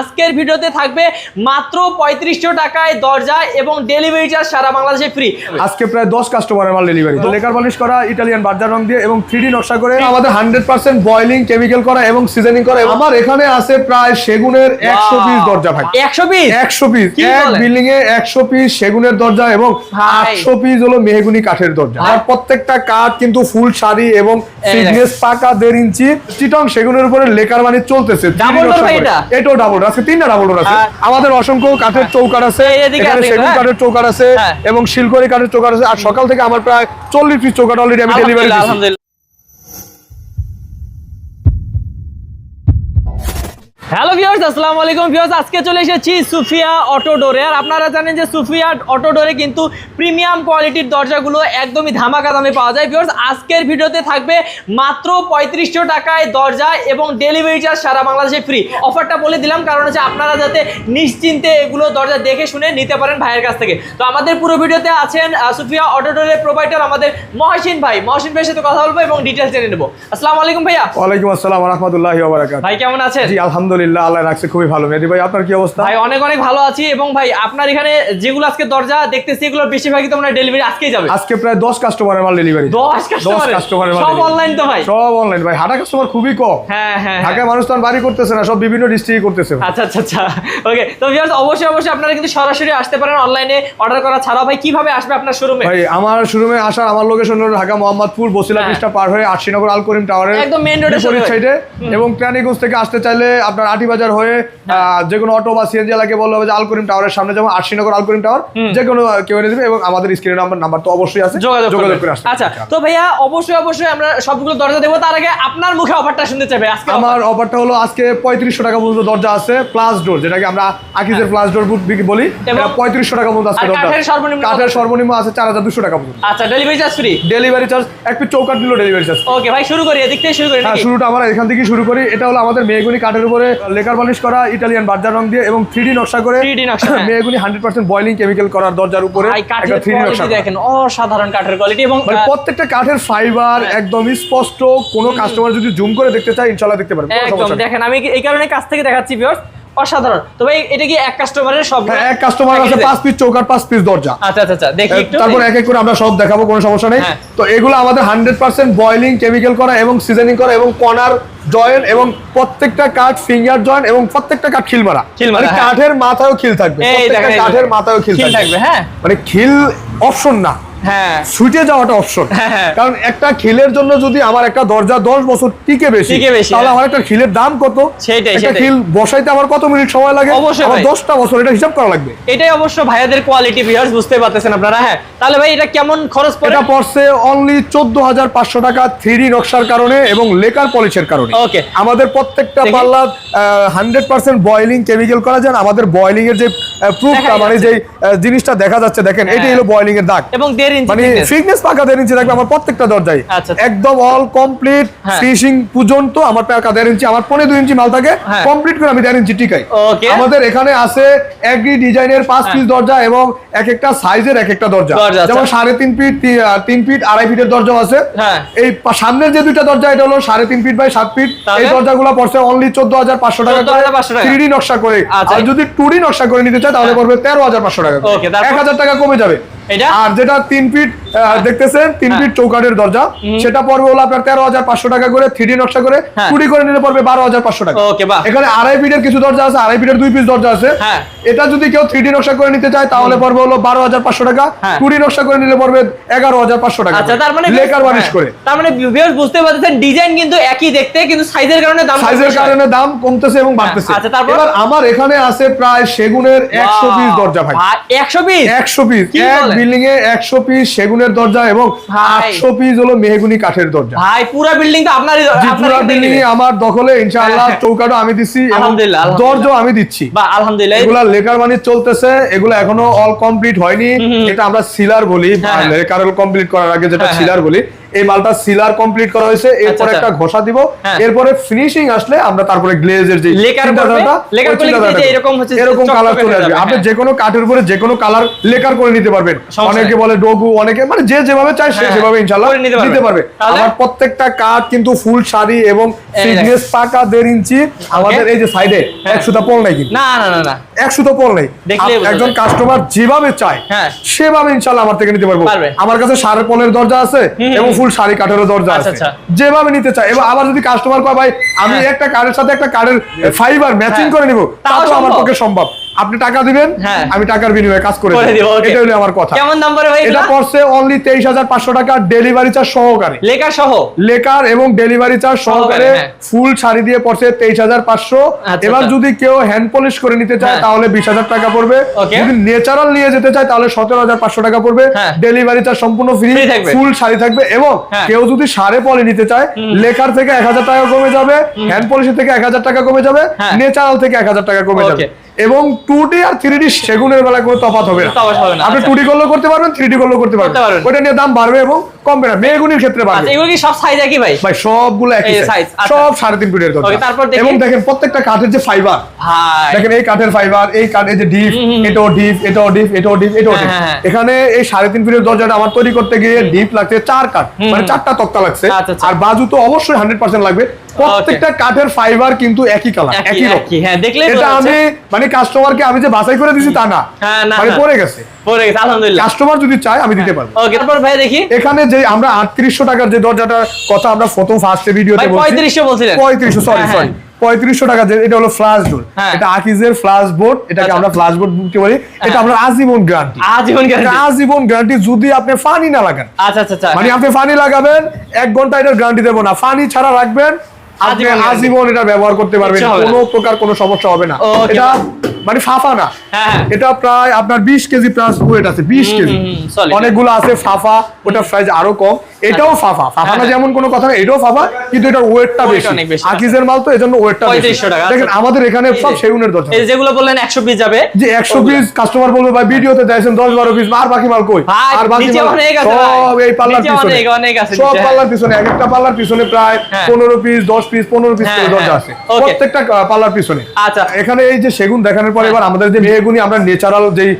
আজকের ভিডিওতে থাকবে মাত্র 3500 টাকায় দরজা এবং ডেলিভারি চার্জ সারা বাংলাদেশে ফ্রি। আজকে প্রায় 10 কাস্টমারের মাল ডেলিভারি। লেকার পলিশ করা, ইটালিয়ান বার্জার রং দিয়ে এবং 3D নকশা করে আমাদের 100% বয়লিং কেমিক্যাল করা এবং সিজনিং করা। আমার এখানে আছে প্রায় সেগুনের 100 পিস দরজা ভাই। 100 পিস? 100 পিস এক বিল্ডিং এ 100 পিস সেগুনের দরজা এবং 800 পিস হলো মেহগনি কাঠের দরজা। আর প্রত্যেকটা কাঠ কিন্তু ফুল সারি এবং থিকনেস পাকা 1.5 ইঞ্চি চিটং সেগুনের উপরে লেকার মানে চলতেছে। ডাবল ডোর ভাই এটা? এটাও ডাবল ডোর আছে, 3টা ডাবল ডোর আছে। আমাদের অসংখ্য কাঠের চৌকাঠ আছে, এখানে সেগুন কাঠের চৌকাঠ আছে এবং শিলকড়ি কাঠের চৌকাঠ আছে। আর সকাল থেকে আমার প্রায় 40 পিস চৌকাঠ অলরেডি আমি ডেলিভারি দিয়েছি। আলহামদুলিল্লাহ। হ্যালো ভিউয়ার্স, আসসালামু আলাইকুম ভিউয়ার্স। আজকে চলে এসেছি সুফিয়া অটো ডোরে। আর আপনারা জানেন যে সুফিয়া অটো ডোরে কিন্তু প্রিমিয়াম কোয়ালিটির দরজাগুলো একদমই ধামাকা দামে পাওয়া যায়। ভিউয়ার্স, আজকের ভিডিওতে থাকবে মাত্র 3500 টাকায় দরজা এবং ডেলিভারি চার্জ সারা বাংলাদেশে ফ্রি। অফারটা বলে দিলাম কারণ হচ্ছে আপনারা যাতে নিশ্চিন্তে এগুলো দরজা দেখে শুনে নিতে পারেন ভাইয়ের কাছ থেকে। তো আমাদের পুরো ভিডিওতে আছেন সুফিয়া অটো ডোরের প্রোভাইডার আমাদের মহসিন ভাই। মহসিন ভাইয়ের সাথে কথা বলবো এবং ডিটেইলস জেনে নেব। আসসালামু আলাইকুম ভাইয়া। ওয়ালাইকুম আসসালাম ওয়া রাহমাতুল্লাহি ওয়া বারাকাতুহু। ভাই কেমন আছেন? জি আলহামদুলিল্লাহ, আল্লাহ রাখছে খুবই ভালো। মেহেদী ভাই আপনার কি অবস্থা? ভাই অনেক অনেক ভালো আছি। এবং ভাই আপনার এখানে যেগুলো আজকে দরজা দেখতেছি এগুলো বেশিরভাগই তো আমরা ডেলিভারি আজকেই যাবে। আজকে প্রায় 10 কাস্টমারের মাল ডেলিভারি। 10 কাস্টমারের মাল? সব অনলাইন তো ভাই? সব অনলাইন ভাই। হাটা কাস্টমার খুবই কম। হ্যাঁ হ্যাঁ, ঢাকায় মানুষ তো আর বাড়ি করতেছে না, সব বিভিন্ন ডিস্ট্রিক্টে করতেছে। আচ্ছা আচ্ছা আচ্ছা, ওকে। তো ভিউয়ার্স অবশ্যই অবশ্যই আপনারা কিন্তু সরাসরি আসতে পারেন অনলাইনে অর্ডার করা ছাড়াও। ভাই কিভাবে আসবে আপনার শোরুমে? ভাই আমার শোরুমে আসার আমার লোকেশন হলো ঢাকা মোহাম্মদপুর বসিলা ব্রিজটা পার হয়ে আরশিনগর আল করিম টাওয়ারের একদম মেইন রোডের সাইডে। এবং কেরানীগঞ্জ থেকে আসতে চাইলে আপনার আটি বাজার হয়ে যে কোনো অটো বা সিএনজি লাগে বললে হবে যে আল করিম টাওয়ারের সামনে যেমন আরশিনগর আল করিম টাওয়ার, যে কোনো কেউ এনে দেবে। এবং আমাদের স্ক্রিনে নাম্বার তো অবশ্যই আছে, যোগাযোগ করে আসতে। আচ্ছা, তো ভাইয়া অবশ্যই অবশ্যই আমরা সবগুলো দরজা দেবো। তার আগে আপনার মুখে অফারটা শুনতে চাইবে আজকে। আমার অফারটা হলো আজকে 3500 টাকা পর্যন্ত দরজা আছে, প্লাস ডোর, যেটাকে আমরা আকিজের প্লাস ডোর বলি। এটা 3500 টাকা পর্যন্ত আছে দরজা। কাঠের সর্বনিম্ন আছে 4200 টাকা পর্যন্ত। আচ্ছা, delivery charge free? Delivery charge এক পিস চৌকাঠ দিলো ডেলিভারি চার্জ। ওকে ভাই, শুরু করি এদিক থেকে শুরু করি। হ্যাঁ, শুরুটা আমরা এখান থেকে শুরু করি। এটা হলো আমাদের মেহগনি কাঠের উপরে লেকার পলিশ করা, ইটালিয়ান বার্জার রং দিয়ে এবং 3D নকশা করে। 3D নকশা, মেহগনি 100% বয়লিং কেমিক্যাল করার দরজার উপরে একটা 3D নকশা। দেখেন অসাধারণ কাঠের কোয়ালিটি এবং প্রত্যেকটা কাঠের ফাইবার একদম স্পষ্ট। কোন কাস্টমার যদি জুম করে দেখতে চায় ইনশাআল্লাহ দেখতে পারবে। একদম দেখেন, আমি এই কারণে কাছ থেকে দেখাচ্ছি ভিউয়ার্স, অসাধারণ। তো ভাই এটা কি এক কাস্টমারের সব? হ্যাঁ, এক কাস্টমার আছে 5 পিস চৌকাঠ 5 পিস দরজা। আচ্ছা আচ্ছা আচ্ছা, দেখি একটু। তারপর এক এক করে আমরা সব দেখাবো, কোনো সমস্যা নেই। তো এগুলো আমাদের 100% বয়লিং কেমিক্যাল করা এবং সিজনিং করা এবং কর্নার জয়েন্ট এবং প্রত্যেকটা কাঠ ফিঙ্গার জয়েন্ট এবং প্রত্যেকটা কাঠ খিল মারা। মানে কাঠের মাথায়ও খিল থাকবে, প্রত্যেকটা কাঠের মাথায়ও খিল থাকবে। হ্যাঁ, মানে খিল অপশন না, হ্যাঁ ছুটে যাওয়াটা অপশন। কারণ একটা খিলের জন্য যদি আমার একটা দরজা 10 বছর টিকে বেশি, তাহলে আমার একটা খিলের দাম কত? সেটাই। একটা খিল বসাইতে আমার কত মিনিট সময় লাগে? আমার 10টা বছর, এটা হিসাব করা লাগবে। এটাই অবশ্য ভাইয়াদের কোয়ালিটি ভিউয়ার্স, বুঝতে পারতেছেন আপনারা। হ্যাঁ, তাহলে ভাই এটা কেমন খরচ পড়ে? এটা পড়ছে অনলি 14500 টাকা 3D নকশার কারণে এবং লেকার পলিশের কারণে। ওকে, আমাদের প্রত্যেকটা পাল্লা 100% বয়লিং কেমিক্যাল করা যায়। আমাদের বয়লিং এর যে প্রুফটা, মানে যে জিনিসটা দেখা যাচ্ছে দেখেন, এটাই হলো বয়লিং এর দাগ। এবং মানে ফিটনেস পাকা 1.5 ইঞ্চি থাকবে আমার প্রত্যেকটা দরজায়। একদম অল কমপ্লিট ফিনিশিং পর্যন্ত আমার পাকা 1.5 ইঞ্চি, আমার 2.5 ইঞ্চি মাল থাকে কমপ্লিট করে আমি 1.5 ইঞ্চি টিকাই। আমাদের এখানে আছে এগ্রি ডিজাইনের 5 পিস দরজা এবং এক একটা সাইজের এক একটা দরজা। যেমন 3.5 ফিট 3 ফিট 2.5 ফিটের দরজা আছে। এই সামনের যে দুইটা দরজা এটা হলো 3.5 ফিট বাই 7 ফিট। এই দরজাগুলো পড়ছে অনলি 14500 টাকা করে 3D নকশা করে। আর যদি 2D নকশা করে নিতে চায় তাহলে পড়বে 13500 টাকা। 1000 টাকা কমে যাবে। আর যেটা 3 ফিট দেখতেছেন 3 ফিট চৌকাঠের দরজা, সেটা পড়বে হলো আপনার 13500 টাকা করে 3D নকশা করে। 2D করে নিলে পড়বে 12500 টাকা। এখানে 2.5 ফিটের কিছু দরজা আছে, 2.5 ফিটের 2 পিস দরজা আছে। এটা যদি কেউ 3D নকশা করে নিতে চায় তাহলে পড়বে হলো 12500 টাকা। 2D নকশা করে নিলে পড়বে 11500 টাকা। আচ্ছা, তার মানে লেকার বানিশ করে। তার মানে ভিউয়ার্স বুঝতে পারতেছেন ডিজাইন কিন্তু একই দেখতে, কিন্তু সাইজের কারণে দাম কমতেছে এবং বাড়তেছে। আচ্ছা, তারপর এবার আমার এখানে আছে প্রায় সেগুনের 100 পিস দরজা ভাই। 100 পিস? 100 পিস এক বিল্ডিং এ 100 পিস সেগুনের দরজা এবং 800 পিস হলো মেহগনি কাঠের দরজা। ভাই পুরো বিল্ডিং তো আপনারই? পুরো বিল্ডিং আমার দখলে ইনশাআল্লাহ। চৌকাঠও আমি দিচ্ছি এবং দরজাও আমি দিচ্ছি। বাহ, আলহামদুলিল্লাহ। এগুলা লেকার বানিশ চলতেছে, এগুলো এখনো অল কমপ্লিট হয়নি। এটা আমরা সিলার বলি, লেকার কমপ্লিট করার আগে যেটা সিলার বলি। এই মালটা সিলার কমপ্লিট করা হয়েছে, এরপর আচ্ছা। একটা ঘষা দিব, হ্যাঁ। এরপরে ফিনিশিং আসলে আমরা তারপরে গ্লেজের যে লেকার এরকম হচ্ছে এরকম কালার চলে আসবে। আপনি হ্যাঁ। যে কোনো কাঠের উপরে যে কোনো কালার লেকার করে নিতে পারবেন। অনেকে বলে ডগু, অনেকে মানে যে যেভাবে চায় সে হ্যাঁ, সেভাবে ইনশাআল্লাহ করে নিতে নিতে পারবে। তাহলে? আমার প্রত্যেকটা কাঠ কিন্তু ফুল শাড়ি এবং ফিটনেস পাকা 1.5 ইঞ্চি। আমাদের এই যে সাইডে এক সুতা পল নাই কিন্তু, না না না না এক সুতো পল নাই। দেখলেই বোঝা একজন যায়। কাস্টমার যেভাবে চায় হ্যাঁ। সেভাবে ইনশাআল্লাহ আমার থেকে নিতে পারবো। পারবে। আমার কাছে সাড়ে পলের দরজা আছে এবং ফুল শাড়ি কাঠেরও দরজা আচ্ছা, আছে, আচ্ছা। যেভাবে নিতে চায়। এবং আবার যদি কাস্টমার কয় ভাই আমি হ্যাঁ। একটা কাঠের সাথে একটা কাঠের ফাইবার ম্যাচিং হ্যাঁ। করে নিব, তাও তাও আমার সম্ভব। পক্ষে সম্ভব। আপনি টাকা দিবেন, হ্যাঁ। আমি টাকার বিনিময়ে কাজ করে করে দেব। দিব, okay। এটা হলো আমার কথা। কেমন দাম পড়ে ভাই এটা এগুলা? পড়ছে অনলি 23,500 টাকা ডেলিভারি চার্জ সহকারে। লেকার সহ লেকার এবং ডেলিভারি চার্জ সহকারে হ্যাঁ। ফুল শাড়ি দিয়ে পড়ছে 23,500। আচ্ছা, এবার আচ্ছা। যদি কেউ হ্যান্ড পলিশ করে নিতে চায় হ্যাঁ। তাহলে 20,000 টাকা পড়বে। Okay। যদি ন্যাচারাল নিয়ে যেতে চায় তাহলে 17,500 টাকা পড়বে। হ্যাঁ। ডেলিভারি চার্জ সম্পূর্ণ ফ্রি, Free থাকবে। ফুল শাড়ি থাকবে। এবং হ্যাঁ। কেউ যদি সাড়ে পলি নিতে চায় লেকার থেকে 1,000 টাকা কমে যাবে, হ্যান্ড পলিশের থেকে 1,000 টাকা কমে যাবে, হ্যাঁ। ন্যাচারাল থেকে 1,000 টাকা কমে যাবে। Okay। এবং 2D আর 3D সেগুনের বেলায় কোনো তফাৎ হবে না। তফাৎ হবে না, আপনি আচ্ছা। 2D করলেও করতে পারবেন, 3D করলেও করতে পারবেন। পারবেন। ওটা নিয়ে দাম বাড়বে এবং কমবে না। মেহগুনির ক্ষেত্রে বাড়বে। আচ্ছা এগুলো কি সব সাইজ একই ভাই? ভাই সবগুলো একই এই যে size, size, আচ্ছা। সব 3.5 ফিটের দরজা। Okay, তারপর দেখি। এবং দেখেন প্রত্যেকটা কাঠের যে ফাইবার, ভাই দেখেন এই কাঠের ফাইবার, এই কাঠের যে ডিপ, এটাও ডিপ, এটাও ডিপ, এটাও ডিপ, এটাও ডিপ। হ্যাঁ, হ্যাঁ। এখানে এই 3.5 ফিটের দরজাটা আমার তৈরি করতে গিয়ে ডিপ লাগছে 4 কাঠ, মানে 4টা তক্তা লাগছে। আচ্ছা, আচ্ছা। আর বাজু তো অবশ্যই 100% লাগবে। প্রত্যেকটা কাঠের ফাইবার কিন্তু একই কালার, একই রকম। হ্যাঁ দেখলেই এটা বোঝা আমি যাচ্ছে। মানে কাস্টমারকে আমি যে বাছাই করে দিছি তা না, হ্যাঁ, না, মানে না। পড়ে গেছে। পড়ে গেছে আলহামদুলিল্লাহ। কাস্টমার যদি চায় আমি দিতে পারবো। ওকে তারপর ভাই দেখি এখানে যে আমরা 3800 টাকার যে দরজাটার কথা আমরা প্রথম ফার্স্টে ভিডিওতে ভাই বলছি, 3500 বলছিলেন। 3500 সরি হ্যাঁ, সরি 3500 টাকা যে এটা হলো ফ্লাশ ডোর। হ্যাঁ। এটা আকিজের ফ্লাশ বোর্ড, এটাকে আচ্ছা। আমরা ফ্লাশ বোর্ড বলতে বলি। এটা আমরা আজীবন গ্যারান্টি, আজীবন গ্যারান্টি। আজীবন গ্যারান্টি যদি আপনি ফানি না লাগান। আচ্ছা আচ্ছা আচ্ছা মানে আপনি ফানি লাগাবেন 1 ঘন্টা এটার গ্যারান্টি দেব না, ফানি ছাড়া রাখবেন আপনি আজীবন guarantee। আজীবন এটা ব্যবহার করতে পারবেন, কিচ্ছু হবে না। কোনো প্রকার কোনো সমস্যা হবে না। Okay, এটা মানে ফাফা না, হ্যাঁ। এটা প্রায় আপনার 20 কেজি প্লাস ওয়েট আছে, 20 কেজি। solid। অনেকগুলো আছে ফাফা, ওটা প্রাইস আরো কম। এটাও ফাফা, ফাফা না হ্যাঁ। যেমন কোনো কথা না, এটাও ফাফা কিন্তু এটার ওয়েটটা Weight বেশি। অনেক বেশি। আকিজের মাল তো এজন্য ওয়েটটা বেশি। 3500 টাকা। দেখেন আমাদের এখানে সব সেগুনের দরজা। এই যেগুলো বললেন 100 পিস যাবে, যে 100 পিস কাস্টমার বলবে ভাই ভিডিওতে দেখাছেন 10-12 পিস, আর বাকি মাল কই? ভাই, আর বাকি নিচে মাল অনেক আছে ভাই। সব এই পাল্লার নিচে পিছনে, অনেক আছে সব নিচে। পাল্লার পিছনে, এক একটা পাল্লার পিছনে প্রায় হ্যাঁ। 15 পিস, 10 পিস, 15 পিস করে হ্যাঁ, দরজা হ্যাঁ। আছে Okay। প্রত্যেকটা পাল্লার পিছনে। আচ্ছা। এখানে এই যে সেগুন দেখানোর পরে এবার আমাদের যে মেহগুনি আমরা ন্যাচারাল যেই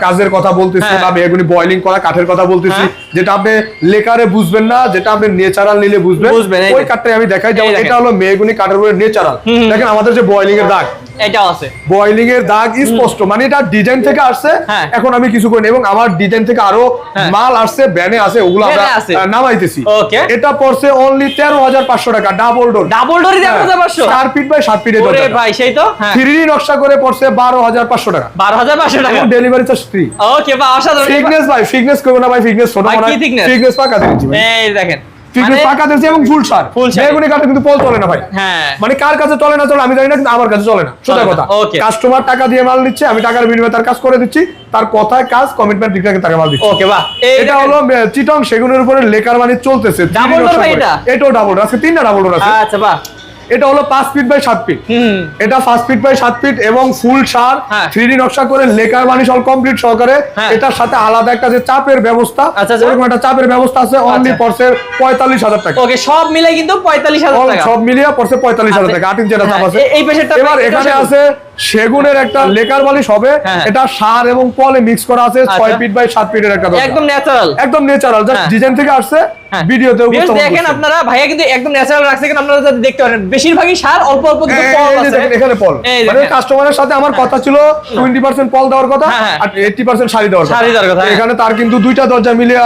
কাজের কথা বলতেছি হ্যাঁ। বা মেহগুনি বয়লিং করা কাঠের কথা বলতেছি, হ্যাঁ। যেটা আপনি লেকারে বুঝবেন না, যেটা আপনি ন্যাচারাল নিলে বুঝবেন। বুঝবেন, এই ওই যে। কাঠটাই আমি দেখাই, যেমন এই দেখেন। এটা হলো মেহগুনি কাঠের উপরে ন্যাচারাল। দেখেন আমাদের যে বয়লিং এর দাগ, এটাও আছে। বয়লিং এর দাগ স্পষ্ট, মানে এটা ডিজাইন থেকে আসছে। হ্যাঁ। এখন আমি কিছু করি এবং আমার ডিজাইন থেকে আরো হ্যাঁ। মাল আসছে, ব্যানে আছে, ওগুলো আমরা ব্যানে আছে। নামাইতেছি। Okay। এটা পড়ছে অনলি 13,500 টাকা ডাবল ডোর। ডাবল ডোরি দিয়ে 1500। 4 ফিট বাই 7 ফিটের ওরে দরজা। ভাই সেই তো। হ্যাঁ 3D নকশা করে পড়ছে 12,500 টাকা। 12500 টাকা। এবং ডেলিভারি চার্জ ফ্রি। ওকে বা অসাধারণ। ফিটনেস ভাই, ফিটনেস করবে না ভাই, ফিটনেস ছোট ভাই, মনে কি thickness? ফিটনেস পাকা দিচ্ছি ভাই। এই দেখেন ফিটনেস মানে- পাকা দিচ্ছি এবং ফুল সার। Full সার। বেগুনি কাঠে কিন্তু পল চলে না ভাই। হ্যাঁ মানে কার কাছে চলে না চলে আমি জানি না, কিন্তু আমার কাছে চলে না, সোজা চলে না, কথা। okay। কাস্টমার টাকা দিয়ে মাল নিচ্ছে, আমি টাকার বিনিময়ে তার কাজ করে দিচ্ছি, তার কথায় কাজ, কমিটমেন্ট ঠিক রাখে তাকে মাল দিচ্ছি। ওকে বাহ। এটা হলো চিটং সেগুনের উপরে লেকার বানি চলতেছে। Double door ভাই এটা? এটাও ডাবল ডোর আছে, 3টা ডাবল ডোর আছে। আচ্ছা বাহ। এটা হলো 5 ফিট বাই 7 ফিট। এটা 5 ফিট বাই 7 ফিট এবং ফুল সার, হ্যাঁ। 3D নকশা করে লেকার বানি সব কমপ্লিট সহকারে। হ্যাঁ। এটার সাথে আলাদা একটা যে চাপের ব্যবস্থা, আচ্ছা, আচ্ছা। ওরকম একটা চাপের ব্যবস্থা আছে, অনলি আচ্ছা। পড়ছে 45,000 টাকা। ওকে সব মিলে কিন্তু 45000 টাকা। সব মিলিয়ে পড়ছে 45,000 আচ্ছা। টাকা। 8 ইঞ্চি একটা চাপ হ্যাঁ, আছে। এই পেশেরটা এবার এটা এখানে সেগুন। আছে সেগুনের একটা লেকার বালিশ হবে। হ্যাঁ। এটা সার এবং পলে মিক্স করা আছে, 6 আচ্ছা। ফিট বাই 7 ফিটের একটা দরজা। একদম ন্যাচারাল। একদম ন্যাচারাল, জাস্ট হ্যাঁ। ডিজাইন থেকে আসছে, হ্যাঁ। ভিডিওতে Viewers দেখেন আপনারা, ভাইয়া কিন্তু একদম ন্যাচারাল রাখছে, কিন্তু আপনারা যাতে দেখতে পারেন বেশিরভাগই সার, অল্প অল্প কিন্তু পল আছে। এখানে পল, এই মানে দেখেন। কাস্টমারের সাথে আমার কথা ছিল 20% পল দেওয়ার কথা হ্যাঁ, হ্যাঁ। আর 80% শাড়ি দেওয়ার কথা। শাড়ি দেওয়ার কথা, হ্যাঁ। এখানে তার কিন্তু দুইটা দরজা মিলিয়ে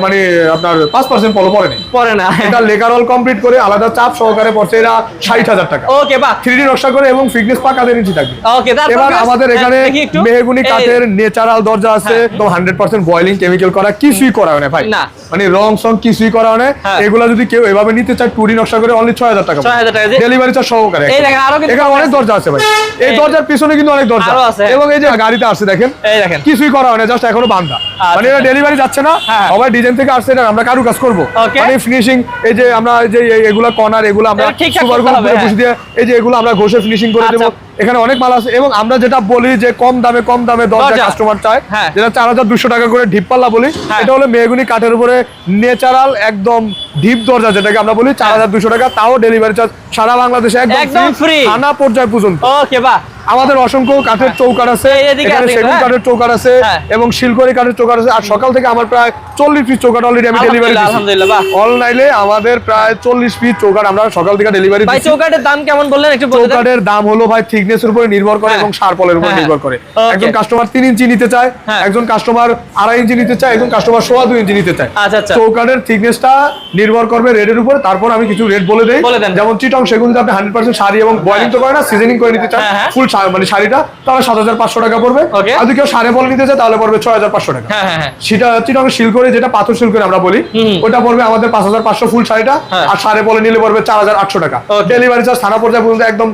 মানে আপনার 5% পল পড়েনি। পরে না। এটা লেকার অল কমপ্লিট করে আলাদা চাপ সহকারে পড়ছে এরা 60,000 টাকা। ওকে বাহ। 3D নকশা করে এবং ফিটনেস পাকা দিয়ে নিচে থাকবে। ওকে তারপর এবার viewers, আমাদের এখানে দেখি একটু। মেহগুনি এই- কাঠের ন্যাচারাল দরজা আছে, তো 100% বয়লিং কেমিক্যাল করা, কিছুই করা হয় না ভাই। না। মানে রং সং কিছুই করা হয় না। হ্যাঁ। এগুলা যদি কেউ এভাবে নিতে চায় 2D নকশা করে অনলি 6,000 টাকা। 6,000 টাকা। ডেলিভারি চার্জ সহকারে। এই দেখেন আরো কিন্তু এখানে অনেক দরজা আছে ভাই, এই এই- দরজার পিছনে কিন্তু অনেক দরজা আরো আছে। এবং এই যে গাড়িতে আসছে দেখেন, এই দেখেন। কিছুই করা হয় না, জাস্ট এখনো বান্ধা। মানে এটা ডেলিভারি যাচ্ছে না, হ্যাঁ। সবাই ডিজাইন থেকে আসছে, এটা আমরা কারু কাজ করবো। Okay। মানে ফিনিশিং, এই যে আমরা যে এগুলা কর্নার, এগুলো আমরা এটা ঠিকঠাক সুপার করতে হবে, বসে দিয়ে এই যে এগুলো আমরা ঘষে ফিনিশিং করে দেবো। আচ্ছা। এখানে অনেক মাল আছে এবং আমরা যেটা বলি যে কম দামে দরজা কাস্টমার চায়, যেটা 4200 টাকা করে ঢিপ পাল্লা বলি, এটা হলো মেহগনি কাঠের উপরে ন্যাচারাল একদম ঢিপ দরজা, যেটাকে আমরা বলি 4200 টাকা, তাও ডেলিভারি চার্জ সারা বাংলাদেশে একদম ফ্রি, থানা পর্যায় পর্যন্ত। ওকে, বাহ। আমাদের অসংখ্য কাঠের চৌকাঠ আছে, এখানে সেগুন কাঠের চৌকাঠ আছে এবং শিলকড়ি কাঠের চৌকাঠ আছে। আর সকাল থেকে আমার প্রায় 40 পিস চৌকাঠ অলরেডি আমি ডেলিভারি দিচ্ছি। আলহামদুলিল্লাহ, অনলাইনে আমাদের প্রায় 40 পিস চৌকাঠ আমরা সকাল থেকে ডেলিভারি দিচ্ছি। ভাই চৌকাঠের দাম কেমন বললেন একটু বলে দেন। চৌকাঠের দাম হলো ভাই থিকনেসের উপরে নির্ভর করে এবং শার্পলের উপর নির্ভর করে। একজন কাস্টমার 3 ইঞ্চি নিতে চায়, একজন কাস্টমার 2.5 ইঞ্চি নিতে চায়, একজন কাস্টমার 2.5 ইঞ্চি নিতে চায়। আচ্ছা, চৌকাঠের থিকনেসটা নির্ভর করবে রেটের উপর। তারপর আমি কিছু রেট বলে দেই, যেমন চিটং সেগুন যদি আপনি 100% শাড়ি এবং বয়েলিং তো করে না, সিজনিং করে নিতে চান ফুল মানে শাড়িটা, তাহলে 7500 টাকা পড়বে। আর যদি কেউ সাড়ে বল নিতে চায় তাহলে পড়বে 6500 টাকা। সেটা চিটং শিলকড়ি, যেটা পাথর শিলকড়ি আমরা বলি, ওটা পড়বে আমাদের 5500 ফুল শাড়িটা, আর সাড়ে বলে নিলে পড়বে 4800 টাকা। ডেলিভারি চার্জ থানা পর্যায়ে পর্যন্ত একদম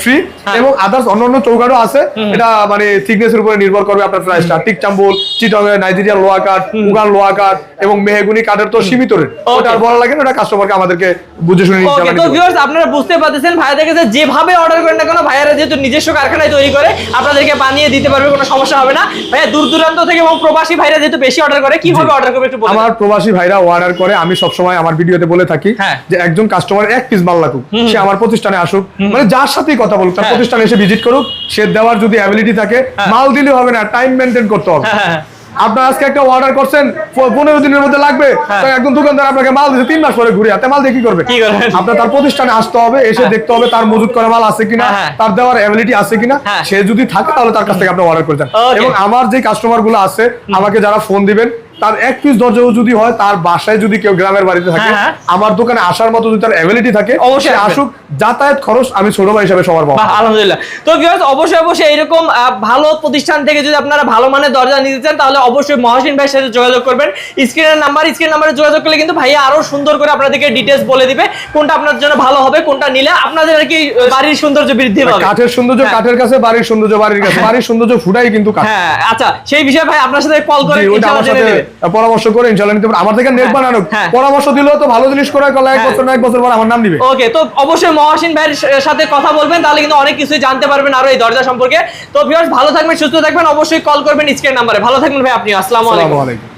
ফ্রি। এবং আদার্স অন্যান্য চৌকাঠও আছে, এটা মানে থিকনেসের উপরে নির্ভর করবে আপনার প্রাইসটা। টিক চাম্বুল, চিটং এর নাইজেরিয়ান লোহা কাঠ, উগান লোহা কাঠ এবং মেহগনি কাঠের তো সীমিত রেট, ওটা আর বলা লাগে না, ওটা কাস্টমারকে আমাদেরকে বুঝে শুনে নিতে হবে। তো ভিউয়ার্স আপনারা বুঝতে পারতেছেন, ভাইয়া থেকে যেভাবে অর্ডার করেন না কেন, ভাইয়ারা যেহেতু নিজস্ব কারখানায় তৈরি করে আপনাদেরকে বানিয়ে দিতে পারবে, কোনো সমস্যা হবে না। ভাইয়া দূর দূরান্ত থেকে এবং প্রবাসী ভাইরা যেহেতু বেশি অর্ডার করে, কিভাবে অর্ডার করবে একটু বলুন। আমার প্রবাসী ভাইরা অর্ডার করে, আমি সব সময় আমার ভিডিওতে বলে থাকি যে একজন কাস্টমার এক পিস মাল লাগুক, সে আমার প্রতিষ্ঠানে আসুক, মানে যার সাথেই কথা বলুক, তার প্রতিষ্ঠানে এসে ভিজিট করুক, সে দেওয়ার যদি অ্যাবিলিটি থাকে, মাল দিলে হবে না, টাইম মেইনটেইন করতে হবে। আপনার আজকে একটা অর্ডার করছেন 15 দিনের মধ্যে লাগবে, তো একদম দোকানদার আপনাকে মাল দিচ্ছে 3 মাস পরে ঘুরে, হাতে মাল দিয়ে কি করবে? আপনার তার প্রতিষ্ঠানে আসতে হবে, এসে দেখতে হবে তার মজুত করা মাল আছে কিনা, তার দেওয়ার অ্যাবিলিটি আছে কিনা। সে যদি থাকে তাহলে তার কাছ থেকে আপনি অর্ডার করে যান। এবং আমার যে কাস্টমার গুলো আছে, আমাকে যারা ফোন দিবেন, তার এক পিস দরজাও যদি হয়, তার বাসায় যদি কেউ গ্রামের বাড়িতে থাকে, আমার দোকানে আসার মতো যদি তার অ্যাবিলিটি থাকে, অবশ্যই আসুক। যাতায়াত খরচ আমি ছোট ভাই হিসেবে সবার পাবো। আলহামদুলিল্লাহ। তো ভিউয়ার্স অবশ্যই এরকম ভালো প্রতিষ্ঠান থেকে যদি আপনারা ভালো মানের দরজা নিতে চান, তাহলে অবশ্যই মহসিন ভাইয়ের সাথে যোগাযোগ করবেন। স্ক্রিন নাম্বারে যোগাযোগ করলে কিন্তু ভাইয়া আরো সুন্দর করে আপনাদেরকে ডিটেইলস বলে দিবে কোনটা আপনার জন্য ভালো হবে, কোনটা নিলে আপনাদের আর কি বাড়ির সৌন্দর্য বৃদ্ধি পাবে। কাঠের সৌন্দর্য কাঠের কাছে, বাড়ির সৌন্দর্য বাড়ির কাছে, বাড়ির সৌন্দর্য ফুটাই কিন্তু কাঠ। আচ্ছা, সেই বিষয়ে ভাই আপনার সাথে কল করে ইনশাআল্লাহ জেনে নেবে, পরামর্শ করে ইনশাআল্লাহ নিতে পারবেন। আমার থেকে নেট বানানো পরামর্শ দিলেও তো ভালো জিনিস করে গেল, 1 বছর পর আমার নাম দিবে। ওকে, তো অবশ্যই মহসিন ভাইয়ের সাথে কথা বলবেন, তাহলে কিন্তু অনেক কিছু জানতে পারবেন আরো এই দরজা সম্পর্কে। তো ভিউয়ার্স ভালো থাকবেন, সুস্থ থাকবেন, অবশ্যই কল করবেন স্ক্রিন নাম্বারে। ভালো থাকবেন ভাই আপনি। আসসালামু আলাইকুম।